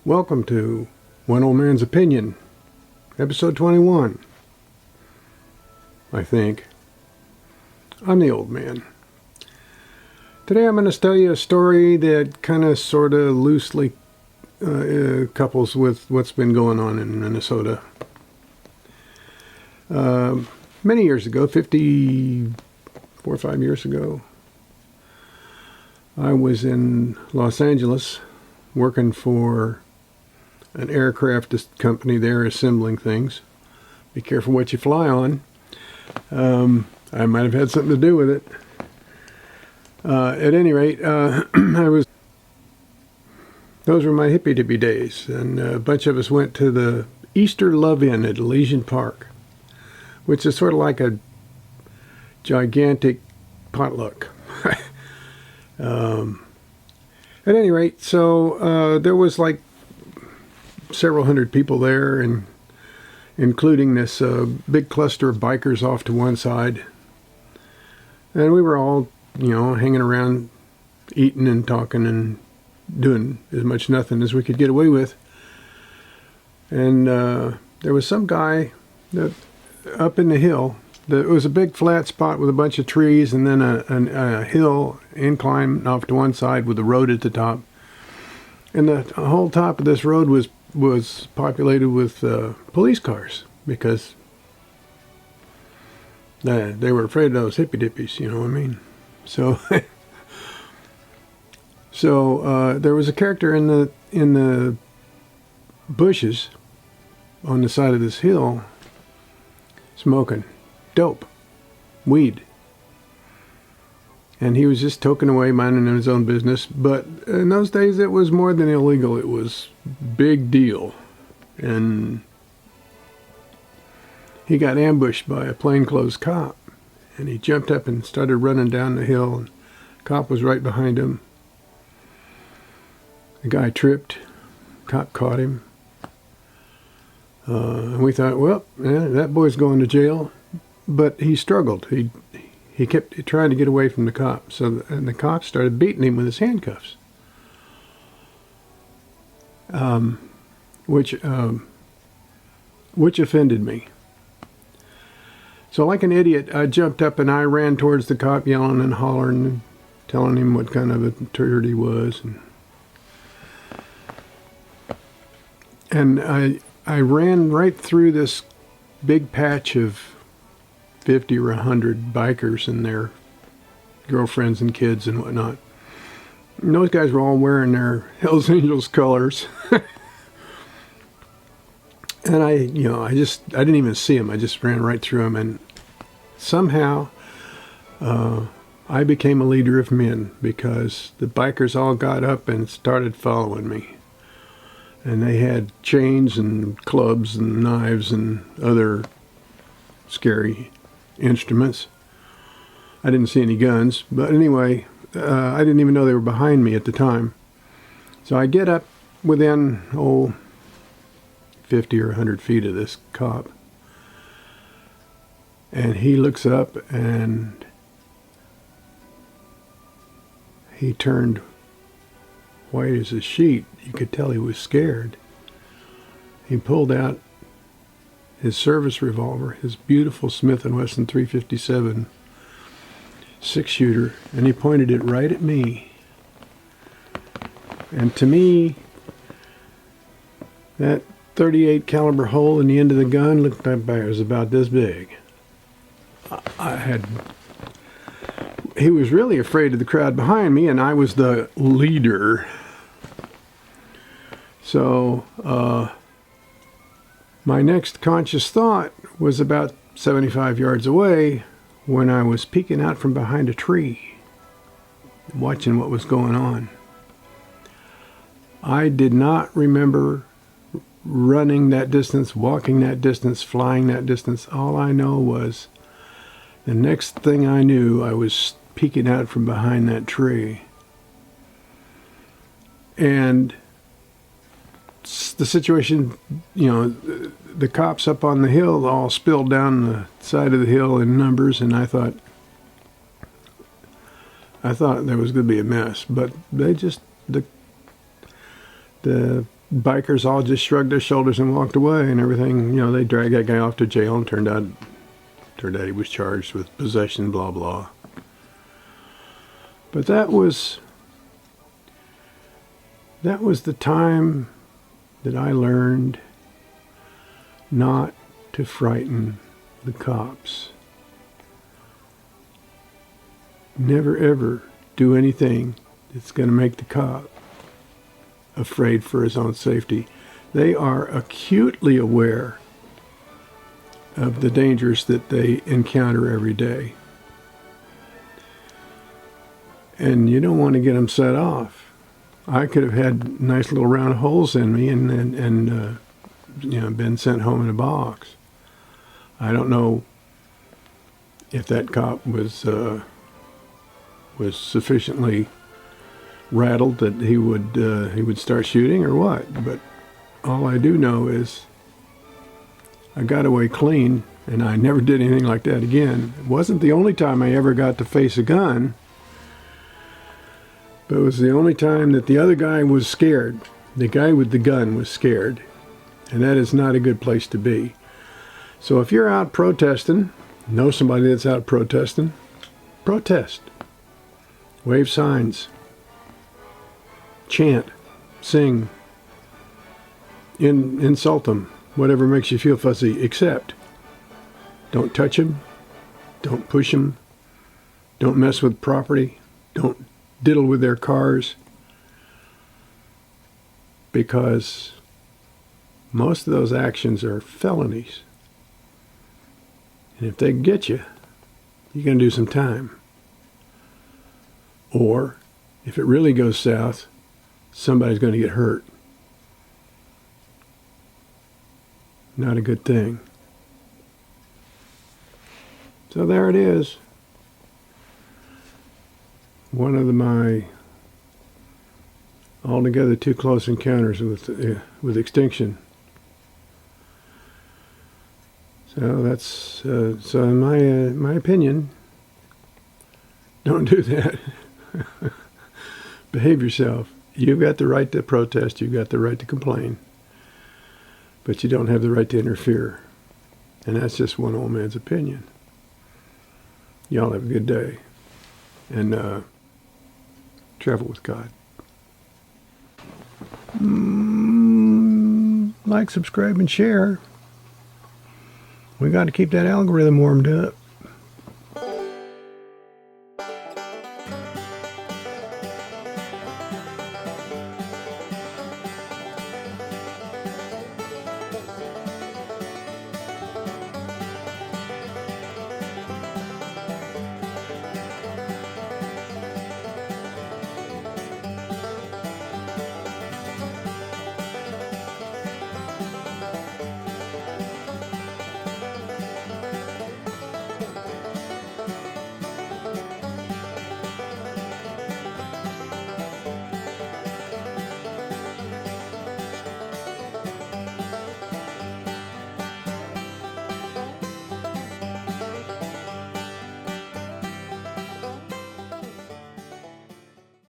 Welcome to One Old Man's Opinion, episode 21, I think. I'm the old man. Today I'm going to tell you a story that kind of sort of loosely couples with what's been going on in Minnesota. Many years ago, 54 or 5 years ago, I was in Los Angeles working for an aircraft company there, assembling things. Be careful what you fly on. I might have had something to do with it. At any rate, those were my hippy-dippy days, and a bunch of us went to the Easter Love-In at Elysian Park, which is sort of like a gigantic potluck. At any rate, so there was like several hundred people there, and including this big cluster of bikers off to one side. And we were all, hanging around, eating and talking and doing as much nothing as we could get away with. And there was some guy that up in the hill. It was a big flat spot with a bunch of trees, and then a hill incline off to one side with a road at the top. And the whole top of this road was populated with police cars, because they were afraid of those hippy dippies, you know what I mean? So, there was a character in the bushes on the side of this hill smoking dope, weed. And he was just toking away, minding his own business. But in those days, it was more than illegal. It was big deal. And he got ambushed by a plainclothes cop. And he jumped up and started running down the hill. And the cop was right behind him. The guy tripped. Cop caught him. And we thought, well, that boy's going to jail. But he struggled. He kept trying to get away from the cop. And the cop started beating him with his handcuffs. Which offended me. So like an idiot, I jumped up and I ran towards the cop, yelling and hollering and telling him what kind of a turd he was. And I ran right through this big patch of 50 or 100 bikers and their girlfriends and kids and whatnot. And those guys were all wearing their Hells Angels colors. And I didn't even see them. I just ran right through them, and somehow I became a leader of men, because the bikers all got up and started following me. And they had chains and clubs and knives and other scary instruments. I didn't see any guns, but anyway, I didn't even know they were behind me at the time. So I get up within 50 or 100 feet of this cop, and he looks up and he turned white as a sheet. You could tell he was scared. He pulled out his service revolver, his beautiful Smith & Wesson 357 six-shooter, and he pointed it right at me. And to me, that 38 caliber hole in the end of the gun looked like it was about this big. He was really afraid of the crowd behind me, and I was the leader. So, my next conscious thought was about 75 yards away, when I was peeking out from behind a tree, watching what was going on. I did not remember running that distance, walking that distance, flying that distance. All I know was the next thing I knew, I was peeking out from behind that tree. And the situation, the cops up on the hill all spilled down the side of the hill in numbers, and I thought there was going to be a mess. But they just, the bikers all just shrugged their shoulders and walked away and everything. You know, they dragged that guy off to jail and turned out he was charged with possession, blah, blah. But that was the time that I learned not to frighten the cops. Never ever do anything that's going to make the cop afraid for his own safety. They are acutely aware of the dangers that they encounter every day. And you don't want to get them set off. I could have had nice little round holes in me and you know, been sent home in a box. I don't know if that cop was sufficiently rattled that he would start shooting or what. But all I do know is I got away clean, and I never did anything like that again. It wasn't the only time I ever got to face a gun, but it was the only time that the other guy was scared. The guy with the gun was scared, and that is not a good place to be. So if you're out protesting, know somebody that's out protesting, protest. Wave signs. Chant. Sing. Insult them. Whatever makes you feel fuzzy, except don't touch them, don't push them, don't mess with property, don't diddle with their cars, because most of those actions are felonies. And if they get you, you're going to do some time. Or, if it really goes south, somebody's going to get hurt. Not a good thing. So there it is. One of my altogether too close encounters with extinction. So that's so in my opinion. Don't do that. Behave yourself. You've got the right to protest. You've got the right to complain. But you don't have the right to interfere. And that's just one old man's opinion. Y'all have a good day. And travel with God. Like, subscribe, and share. We got to keep that algorithm warmed up.